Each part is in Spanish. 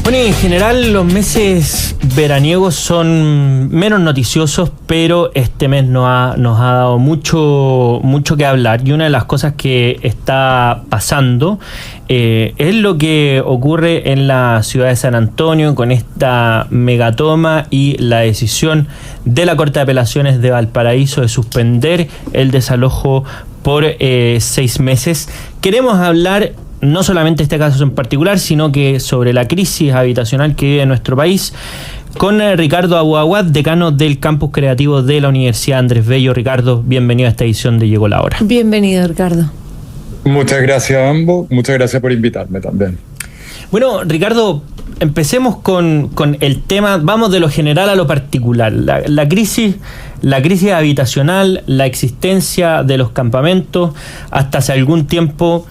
Bueno, en general los meses veraniegos son menos noticiosos, pero este mes nos ha dado mucho que hablar, y una de las cosas que está pasando es lo que ocurre en la ciudad de San Antonio con esta megatoma y la decisión de la Corte de Apelaciones de Valparaíso de suspender el desalojo por 6 meses. Queremos hablar no solamente de este caso en particular, sino que sobre la crisis habitacional que vive nuestro país, con Ricardo Abuaguad, decano del Campus Creativo de la Universidad Andrés Bello. Ricardo, bienvenido a esta edición de Llegó la Hora. Bienvenido, Ricardo. Muchas gracias a ambos, muchas gracias por invitarme también. Bueno, Ricardo, empecemos con el tema, vamos de lo general a lo particular. La crisis habitacional, la existencia de los campamentos. Hasta hace algún tiempo,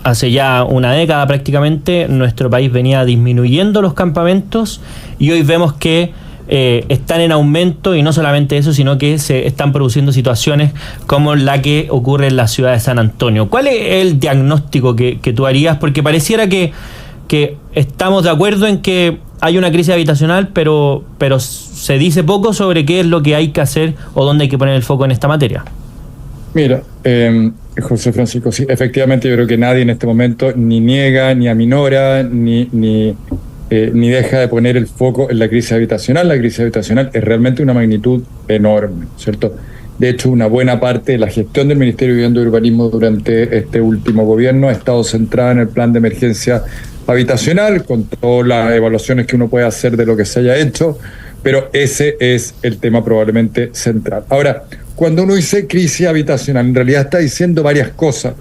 hace ya una década prácticamente, nuestro país venía disminuyendo los campamentos, y hoy vemos que están en aumento, y no solamente eso, sino que se están produciendo situaciones como la que ocurre en la ciudad de San Antonio. ¿Cuál es el diagnóstico que tú harías? Porque pareciera que estamos de acuerdo en que hay una crisis habitacional, pero se dice poco sobre qué es lo que hay que hacer o dónde hay que poner el foco en esta materia. Mira, José Francisco, sí, efectivamente yo creo que nadie en este momento ni niega, ni aminora, ni deja de poner el foco en la crisis habitacional. La crisis habitacional es realmente una magnitud enorme, ¿cierto? De hecho, una buena parte de la gestión del Ministerio de Vivienda y Urbanismo durante este último gobierno ha estado centrada en el plan de emergencia habitacional, con todas las evaluaciones que uno puede hacer de lo que se haya hecho, pero ese es el tema probablemente central. Ahora, cuando uno dice crisis habitacional, en realidad está diciendo varias cosas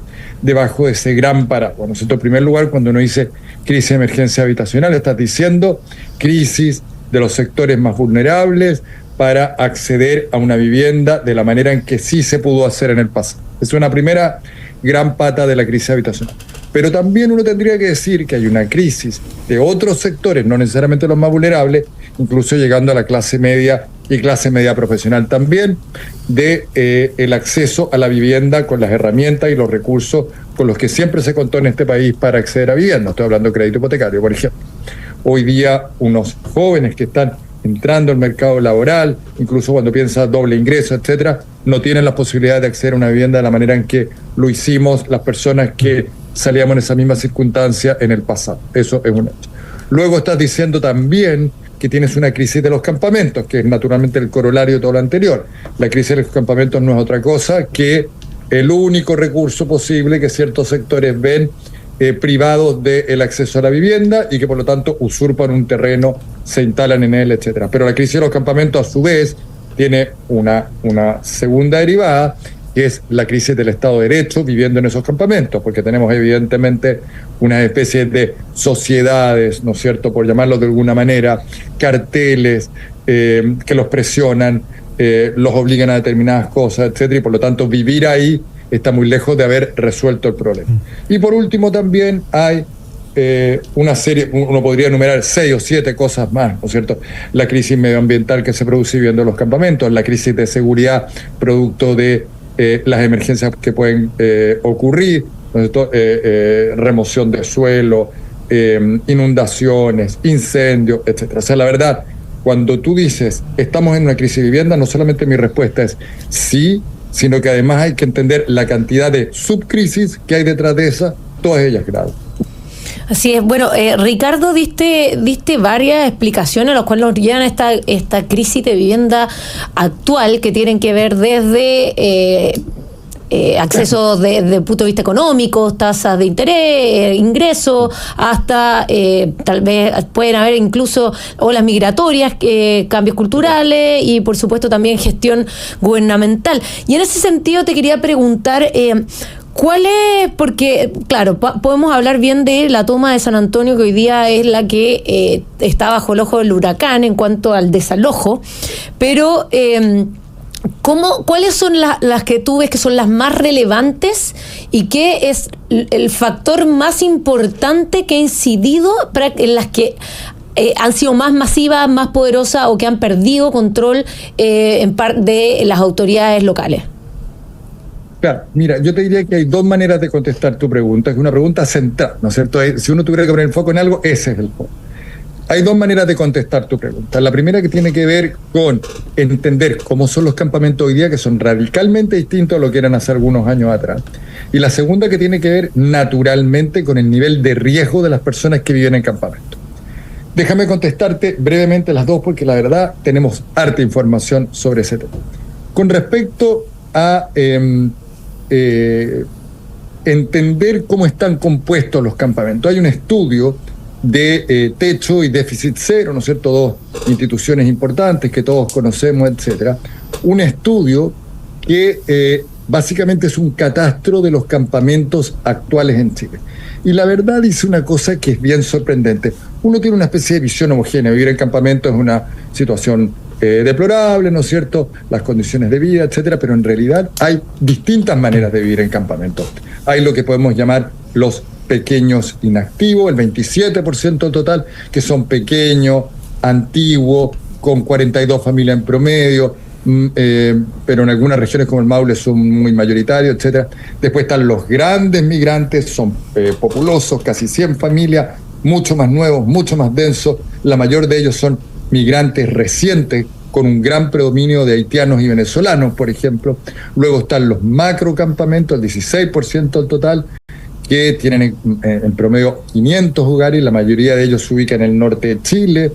debajo de ese gran paraguas, ¿no es cierto? En primer lugar, cuando uno dice crisis de emergencia habitacional, estás diciendo crisis de los sectores más vulnerables para acceder a una vivienda de la manera en que sí se pudo hacer en el pasado. Es una primera gran pata de la crisis habitacional. Pero también uno tendría que decir que hay una crisis de otros sectores, no necesariamente los más vulnerables, incluso llegando a la clase media y clase media profesional también, de el acceso a la vivienda con las herramientas y los recursos con los que siempre se contó en este país para acceder a vivienda. Estoy hablando de crédito hipotecario, por ejemplo. Hoy día unos jóvenes que están entrando al mercado laboral, incluso cuando piensa doble ingreso, etcétera, no tienen la posibilidad de acceder a una vivienda de la manera en que lo hicimos las personas que salíamos en esa misma circunstancia en el pasado. Eso es un hecho. Luego estás diciendo también que tienes una crisis de los campamentos, que es naturalmente el corolario de todo lo anterior. La crisis de los campamentos no es otra cosa que el único recurso posible que ciertos sectores ven privados del acceso a la vivienda, y que por lo tanto usurpan un terreno, se instalan en él, etcétera. Pero la crisis de los campamentos, a su vez, tiene una segunda derivada, que es la crisis del Estado de Derecho viviendo en esos campamentos, porque tenemos evidentemente una especie de sociedades, ¿no es cierto?, por llamarlo de alguna manera, carteles que los presionan, los obligan a determinadas cosas, etcétera, y por lo tanto vivir ahí está muy lejos de haber resuelto el problema. Y por último también hay una serie, uno podría enumerar 6 o 7 cosas más, ¿no es cierto? La crisis medioambiental que se produce viviendo en los campamentos, la crisis de seguridad producto de las emergencias que pueden ocurrir, ¿no es cierto? Remoción de suelo, inundaciones, incendios, etcétera. O sea, la verdad, cuando tú dices estamos en una crisis de vivienda, no solamente mi respuesta es sí, sino que además hay que entender la cantidad de subcrisis que hay detrás de esa, todas ellas graves. Así es. Bueno, Ricardo, diste varias explicaciones a las cuales nos llevan a esta crisis de vivienda actual, que tienen que ver desde acceso de punto de vista económico, tasas de interés, ingresos, hasta tal vez pueden haber incluso olas migratorias, cambios culturales y por supuesto también gestión gubernamental. Y en ese sentido te quería preguntar, ¿cuál es? Porque, claro, podemos hablar bien de la toma de San Antonio, que hoy día es la que está bajo el ojo del huracán en cuanto al desalojo, pero ¿cuáles son las que tú ves que son las más relevantes, y qué es el factor más importante que ha incidido en las que han sido más masivas, más poderosas, o que han perdido control en parte de las autoridades locales? Claro, mira, yo te diría que hay dos maneras de contestar tu pregunta, que es una pregunta central, ¿no es cierto? Si uno tuviera que poner el foco en algo, ese es el foco. Hay dos maneras de contestar tu pregunta. La primera, que tiene que ver con entender cómo son los campamentos hoy día, que son radicalmente distintos a lo que eran hace algunos años atrás. Y la segunda, que tiene que ver naturalmente con el nivel de riesgo de las personas que viven en campamentos. Déjame contestarte brevemente las dos, porque la verdad tenemos harta información sobre ese tema. Con respecto a entender cómo están compuestos los campamentos, hay un estudio de Techo y Déficit Cero, ¿no es cierto?, dos instituciones importantes que todos conocemos, etcétera. Un estudio que básicamente es un catastro de los campamentos actuales en Chile. Y la verdad dice una cosa que es bien sorprendente. Uno tiene una especie de visión homogénea. Vivir en campamento es una situación deplorable, ¿no es cierto?, las condiciones de vida, etcétera, pero en realidad hay distintas maneras de vivir en campamentos. Hay lo que podemos llamar los pequeños inactivos, el 27% del total, que son pequeños, antiguos, con 42 familias en promedio, pero en algunas regiones como el Maule son muy mayoritarios, etcétera. Después están los grandes migrantes, son populosos, casi 100 familias, mucho más nuevos, mucho más densos. La mayor de ellos son migrantes recientes, con un gran predominio de haitianos y venezolanos, por ejemplo. Luego están los macrocampamentos, el 16% del total, que tienen en promedio 500 hogares, la mayoría de ellos se ubican en el norte de Chile.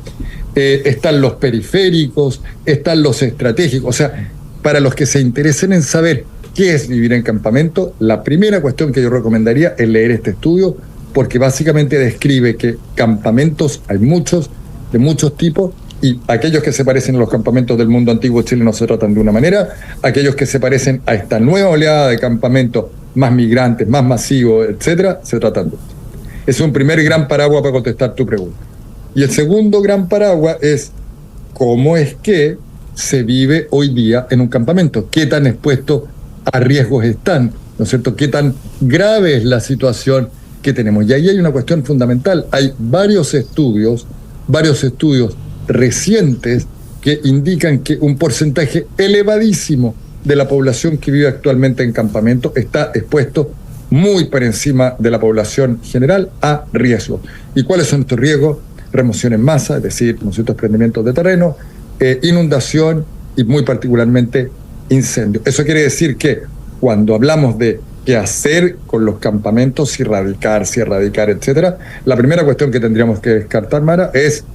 Están los periféricos, están los estratégicos. O sea, para los que se interesen en saber qué es vivir en campamento, la primera cuestión que yo recomendaría es leer este estudio, porque básicamente describe que campamentos hay muchos, de muchos tipos, y aquellos que se parecen a los campamentos del mundo antiguo chileno se tratan de una manera, aquellos que se parecen a esta nueva oleada de campamentos más migrantes, más masivos, etcétera, se tratan de otro. Es un primer gran paraguas para contestar tu pregunta. Y el segundo gran paraguas es cómo es que se vive hoy día en un campamento, qué tan expuestos a riesgos están, ¿no es cierto?, qué tan grave es la situación que tenemos. Y ahí hay una cuestión fundamental. Hay varios estudios recientes que indican que un porcentaje elevadísimo de la población que vive actualmente en campamento está expuesto muy por encima de la población general a riesgos. ¿Y cuáles son estos riesgos? Remoción en masa, es decir, ciertos prendimientos de terreno, inundación y muy particularmente incendio. Eso quiere decir que cuando hablamos de qué hacer con los campamentos, si erradicar, etcétera, la primera cuestión que tendríamos que descartar, Mara, es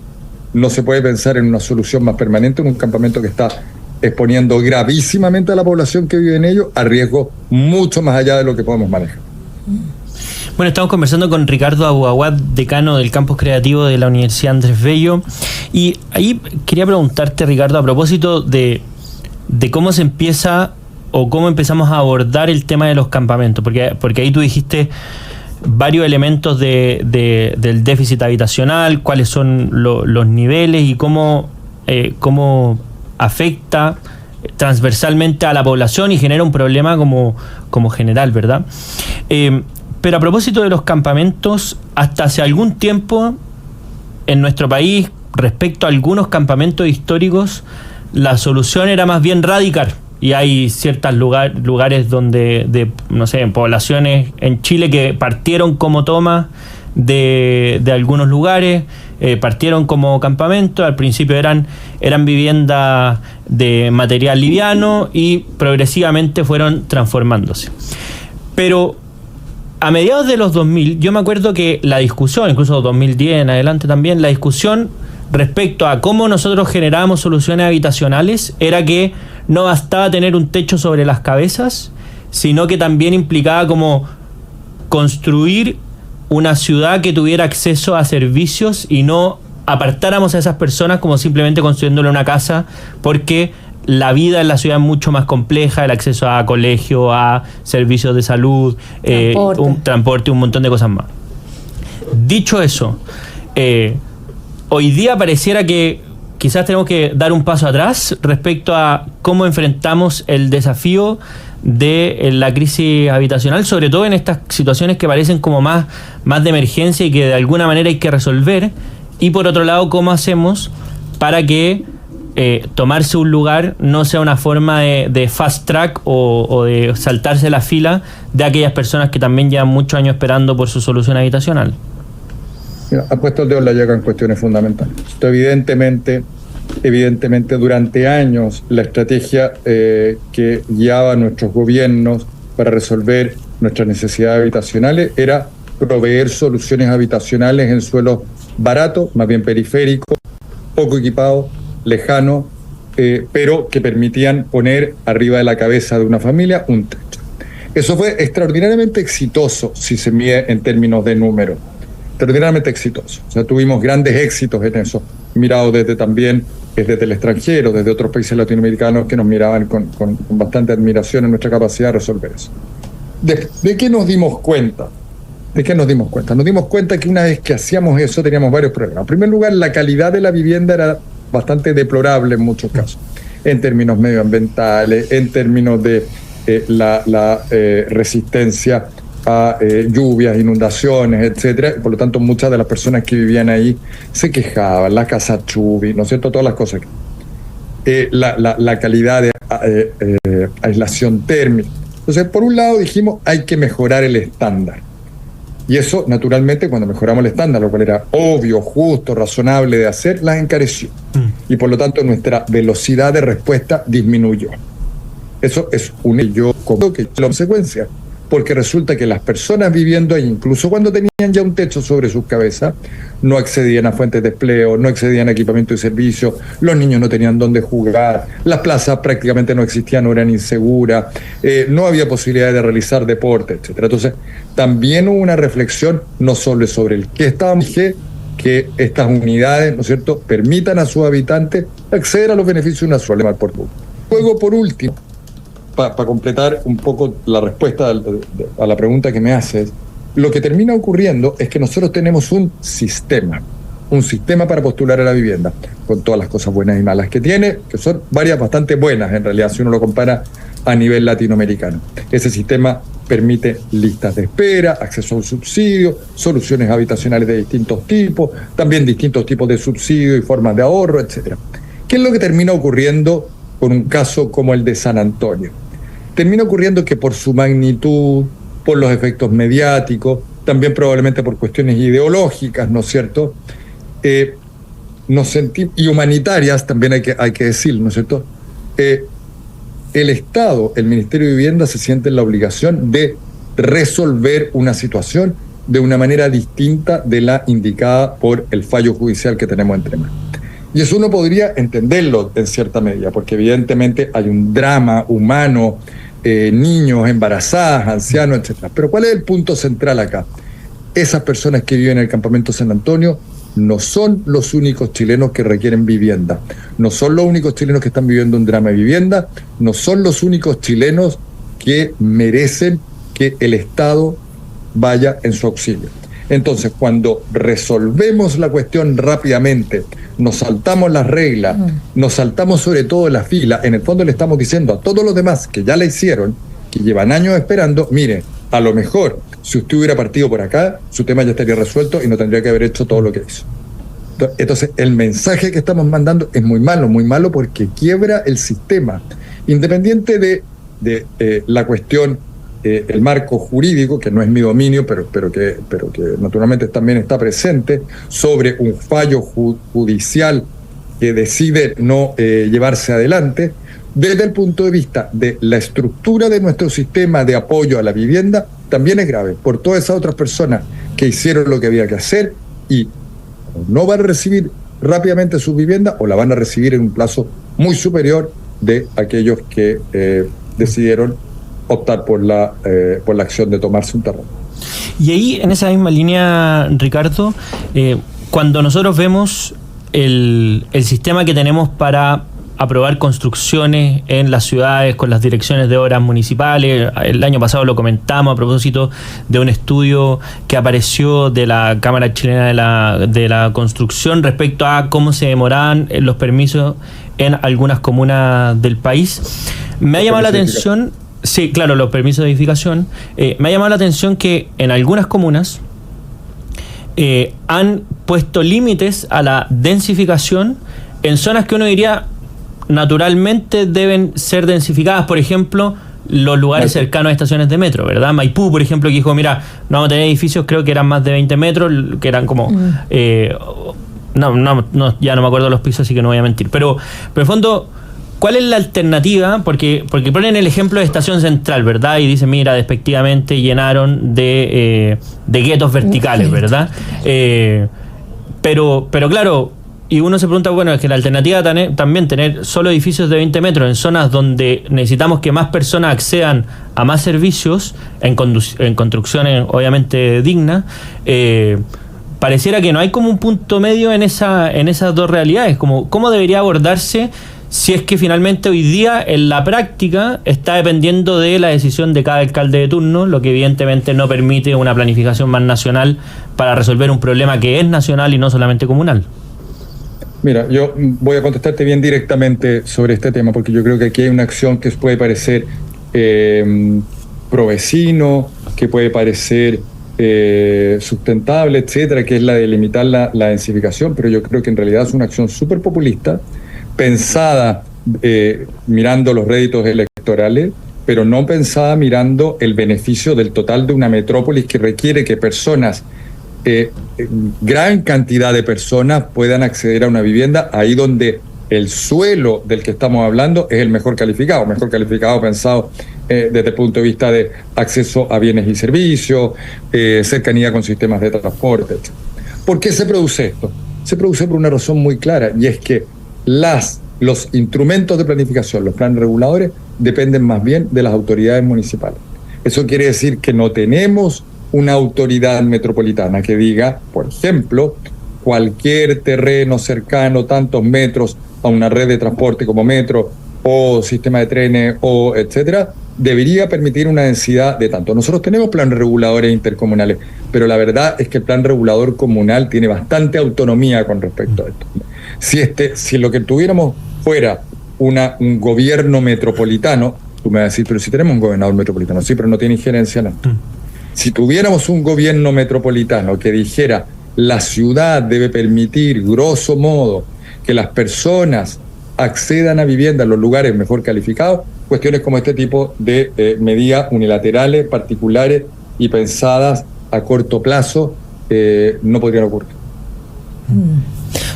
no se puede pensar en una solución más permanente en un campamento que está exponiendo gravísimamente a la población que vive en ello a riesgos mucho más allá de lo que podemos manejar. Bueno, estamos conversando con Ricardo Abuaguad, decano del Campus Creativo de la Universidad Andrés Bello, y ahí quería preguntarte, Ricardo, a propósito de cómo se empieza o cómo empezamos a abordar el tema de los campamentos, porque ahí tú dijiste varios elementos del déficit habitacional, cuáles son los niveles y cómo afecta transversalmente a la población y genera un problema como general, ¿verdad? Pero a propósito de los campamentos, hasta hace algún tiempo en nuestro país, respecto a algunos campamentos históricos, la solución era más bien radicar. Y hay ciertos lugares donde, no sé, en poblaciones en Chile que partieron como toma de algunos lugares, partieron como campamento, al principio eran viviendas de material liviano y progresivamente fueron transformándose. Pero a mediados de los 2000, yo me acuerdo que la discusión, incluso 2010 en adelante también, la discusión respecto a cómo nosotros generábamos soluciones habitacionales era que no bastaba tener un techo sobre las cabezas, sino que también implicaba como construir una ciudad que tuviera acceso a servicios y no apartáramos a esas personas como simplemente construyéndole una casa, porque la vida en la ciudad es mucho más compleja, el acceso a colegio, a servicios de salud, transporte, un montón de cosas más. Dicho eso, hoy día pareciera que quizás tenemos que dar un paso atrás respecto a cómo enfrentamos el desafío de la crisis habitacional, sobre todo en estas situaciones que parecen como más de emergencia y que de alguna manera hay que resolver. Y por otro lado, cómo hacemos para que tomarse un lugar no sea una forma de fast track o de saltarse la fila de aquellas personas que también llevan muchos años esperando por su solución habitacional. Mira, ha puesto el dedo en la llaga en cuestiones fundamentales. Esto evidentemente durante años la estrategia que guiaba a nuestros gobiernos para resolver nuestras necesidades habitacionales era proveer soluciones habitacionales en suelos baratos, más bien periféricos, poco equipados, lejanos, pero que permitían poner arriba de la cabeza de una familia un techo. Eso fue extraordinariamente exitoso si se mide en términos de número. Extraordinariamente exitoso. O sea, tuvimos grandes éxitos en eso, mirado desde el extranjero, desde otros países latinoamericanos que nos miraban con bastante admiración en nuestra capacidad de resolver eso. ¿De qué nos dimos cuenta? Nos dimos cuenta que una vez que hacíamos eso teníamos varios problemas. En primer lugar, la calidad de la vivienda era bastante deplorable en muchos casos, en términos medioambientales, en términos de la resistencia a lluvias, inundaciones, etcétera. Por lo tanto, muchas de las personas que vivían ahí se quejaban, la casa chubi, ¿no es cierto? Todas las cosas. La calidad de aislación térmica. Entonces, por un lado dijimos, hay que mejorar el estándar. Y eso, naturalmente, cuando mejoramos el estándar, lo cual era obvio, justo, razonable de hacer, las encareció. Y por lo tanto, nuestra velocidad de respuesta disminuyó. Eso es un hecho que es la consecuencia, porque resulta que las personas viviendo ahí, incluso cuando tenían ya un techo sobre sus cabezas, no accedían a fuentes de empleo, no accedían a equipamiento y servicios, los niños no tenían dónde jugar, las plazas prácticamente no existían, no eran inseguras, no había posibilidad de realizar deporte, etcétera. Entonces, también hubo una reflexión no solo sobre el qué estábamos, que estas unidades, ¿no es cierto?, permitan a sus habitantes acceder a los beneficios de una sola por público. Luego, por último, para completar un poco la respuesta a la pregunta que me haces, lo que termina ocurriendo es que nosotros tenemos un sistema para postular a la vivienda, con todas las cosas buenas y malas que tiene, que son varias bastante buenas en realidad, si uno lo compara a nivel latinoamericano. Ese sistema permite listas de espera, acceso a un subsidio, soluciones habitacionales de distintos tipos, también distintos tipos de subsidio y formas de ahorro, etc. ¿Qué es lo que termina ocurriendo con un caso como el de San Antonio? Termina ocurriendo que por su magnitud, por los efectos mediáticos, también probablemente por cuestiones ideológicas, ¿no es cierto?, y humanitarias, también hay que decir, ¿no es cierto?, el Estado, el Ministerio de Vivienda se siente en la obligación de resolver una situación de una manera distinta de la indicada por el fallo judicial que tenemos entre manos. Y eso uno podría entenderlo en cierta medida, porque evidentemente hay un drama humano, niños, embarazadas, ancianos, etc. Pero ¿cuál es el punto central acá? Esas personas que viven en el campamento San Antonio no son los únicos chilenos que requieren vivienda, no son los únicos chilenos que están viviendo un drama de vivienda, no son los únicos chilenos que merecen que el Estado vaya en su auxilio. Entonces, cuando resolvemos la cuestión rápidamente, nos saltamos las reglas, nos saltamos sobre todo la fila, en el fondo le estamos diciendo a todos los demás que ya la hicieron, que llevan años esperando, mire, a lo mejor, si usted hubiera partido por acá, su tema ya estaría resuelto y no tendría que haber hecho todo lo que hizo. Entonces, el mensaje que estamos mandando es muy malo porque quiebra el sistema. Independiente de la cuestión, el marco jurídico, que no es mi dominio, pero que naturalmente también está presente, sobre un fallo judicial que decide no llevarse adelante, desde el punto de vista de la estructura de nuestro sistema de apoyo a la vivienda, también es grave por todas esas otras personas que hicieron lo que había que hacer y no van a recibir rápidamente su vivienda o la van a recibir en un plazo muy superior de aquellos que decidieron optar por la acción de tomarse un terreno. Y ahí, en esa misma línea, Ricardo, cuando nosotros vemos el sistema que tenemos para aprobar construcciones en las ciudades con las direcciones de obras municipales, el año pasado lo comentamos a propósito de un estudio que apareció de la Cámara Chilena de la Construcción respecto a cómo se demoraban los permisos en algunas comunas del país. Me ha llamado la atención, sí, claro, los permisos de edificación, me ha llamado la atención que en algunas comunas han puesto límites a la densificación en zonas que uno diría naturalmente deben ser densificadas. Por ejemplo, los lugares cercanos a estaciones de metro, ¿verdad? Maipú, por ejemplo, que dijo, mira, no vamos a tener edificios, creo que eran más de 20 metros, que eran como... ya no me acuerdo los pisos, así que no voy a mentir. Pero en el fondo, ¿cuál es la alternativa? Porque ponen el ejemplo de Estación Central, ¿verdad? Y dicen, mira, despectivamente llenaron de guetos verticales, ¿verdad? Pero claro... Y uno se pregunta, bueno, es que la alternativa también tener solo edificios de 20 metros en zonas donde necesitamos que más personas accedan a más servicios, en construcciones obviamente dignas, pareciera que no hay como un punto medio en esas dos realidades. ¿Cómo debería abordarse si es que finalmente hoy día en la práctica está dependiendo de la decisión de cada alcalde de turno, lo que evidentemente no permite una planificación más nacional para resolver un problema que es nacional y no solamente comunal? Mira, yo voy a contestarte bien directamente sobre este tema, porque yo creo que aquí hay una acción que puede parecer pro vecino, que puede parecer sustentable, etcétera, que es la de limitar la densificación, pero yo creo que en realidad es una acción súper populista, pensada mirando los réditos electorales, pero no pensada mirando el beneficio del total de una metrópolis que requiere que personas... gran cantidad de personas puedan acceder a una vivienda ahí donde el suelo del que estamos hablando es el mejor calificado pensado desde el punto de vista de acceso a bienes y servicios, cercanía con sistemas de transporte, etc. ¿Por qué se produce esto? Se produce por una razón muy clara, y es que los instrumentos de planificación, los planes reguladores, dependen más bien de las autoridades municipales. Eso quiere decir que no tenemos una autoridad metropolitana que diga, por ejemplo, cualquier terreno cercano, tantos metros a una red de transporte como metro o sistema de trenes o etcétera, debería permitir una densidad de tanto. Nosotros tenemos planes reguladores intercomunales, pero la verdad es que el plan regulador comunal tiene bastante autonomía con respecto a esto. Si lo que tuviéramos fuera un gobierno metropolitano, tú me vas a decir, pero si tenemos un gobernador metropolitano, sí, pero no tiene injerencia en esto. Si tuviéramos un gobierno metropolitano que dijera la ciudad debe permitir, grosso modo, que las personas accedan a vivienda en los lugares mejor calificados, cuestiones como este tipo de medidas unilaterales, particulares y pensadas a corto plazo no podrían ocurrir.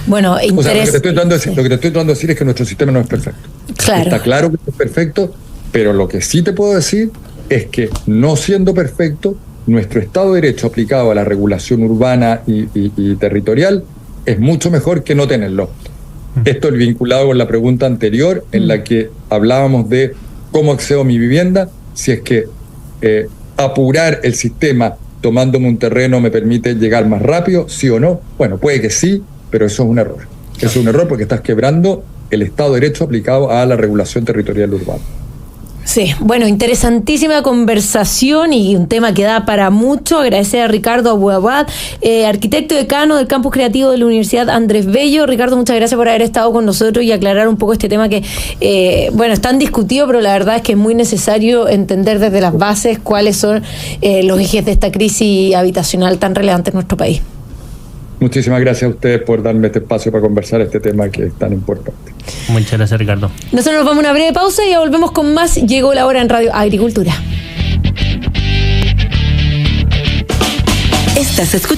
Bueno, o sea, lo que te estoy tratando de decir es que nuestro sistema no es perfecto. Claro. Está claro que no es perfecto, pero lo que sí te puedo decir es que, no siendo perfecto, nuestro Estado de Derecho aplicado a la regulación urbana y territorial es mucho mejor que no tenerlo. Esto es vinculado con la pregunta anterior, en la que hablábamos de cómo accedo a mi vivienda, si es que apurar el sistema tomándome un terreno me permite llegar más rápido, sí o no. Bueno, puede que sí, pero eso es un error. Eso es un error porque estás quebrando el Estado de Derecho aplicado a la regulación territorial urbana. Sí, bueno, interesantísima conversación y un tema que da para mucho. Agradecer a Ricardo Aboabad, arquitecto decano del Campus Creativo de la Universidad Andrés Bello. Ricardo, muchas gracias por haber estado con nosotros y aclarar un poco este tema que, es tan discutido, pero la verdad es que es muy necesario entender desde las bases cuáles son los ejes de esta crisis habitacional tan relevante en nuestro país. Muchísimas gracias a ustedes por darme este espacio para conversar este tema que es tan importante. Muchas gracias, Ricardo. Nosotros nos vamos a una breve pausa y ya volvemos con más. Llegó la hora en Radio Agricultura. Estás escuchando